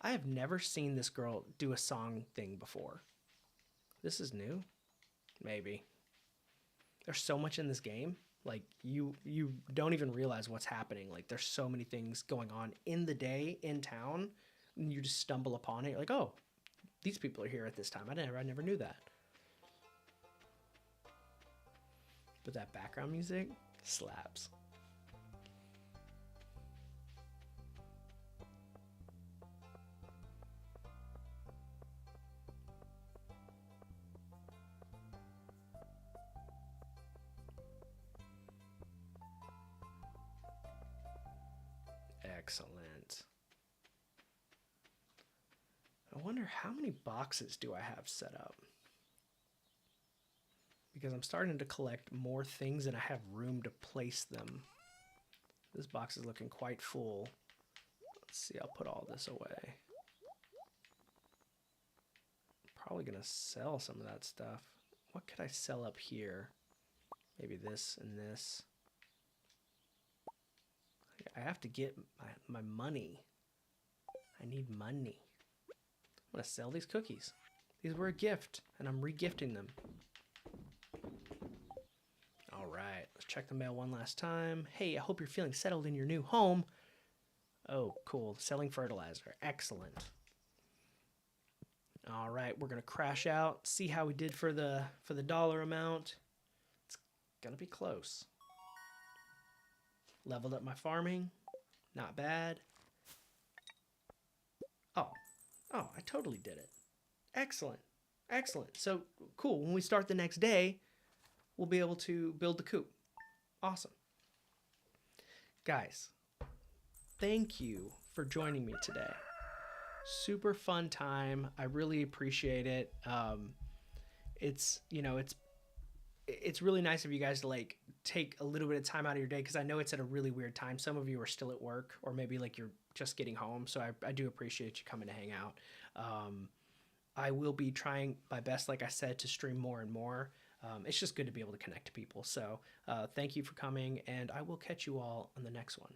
[SPEAKER 1] I have never seen this girl do a song thing before. This is new? Maybe. There's so much in this game. Like, you don't even realize what's happening. Like, there's so many things going on in the day, in town, and you just stumble upon it. You're like, oh, these people are here at this time. I never knew that. But that background music slaps. Excellent. I wonder how many boxes do I have set up? Because I'm starting to collect more things and I have room to place them. This box is looking quite full. Let's see, I'll put all this away. Probably gonna sell some of that stuff. What could I sell up here? Maybe this and this. I have to get my money. I need money. I'm gonna sell these cookies. These were a gift, and I'm re-gifting them. All right, let's check the mail one last time. Hey, I hope you're feeling settled in your new home. Oh, cool. Selling fertilizer. Excellent. All right, we're gonna crash out. See how we did for the dollar amount. It's gonna be close. Leveled up my farming. Not bad. Oh, I totally did it. Excellent. Excellent. So cool. When we start the next day, we'll be able to build the coop. Awesome. Guys, thank you for joining me today. Super fun time. I really appreciate it. It's it's really nice of you guys to like take a little bit of time out of your day because I know it's at a really weird time. Some of you are still at work or maybe like you're just getting home. So I do appreciate you coming to hang out. I will be trying my best, like I said, to stream more and more. It's just good to be able to connect to people. So thank you for coming, and I will catch you all on the next one.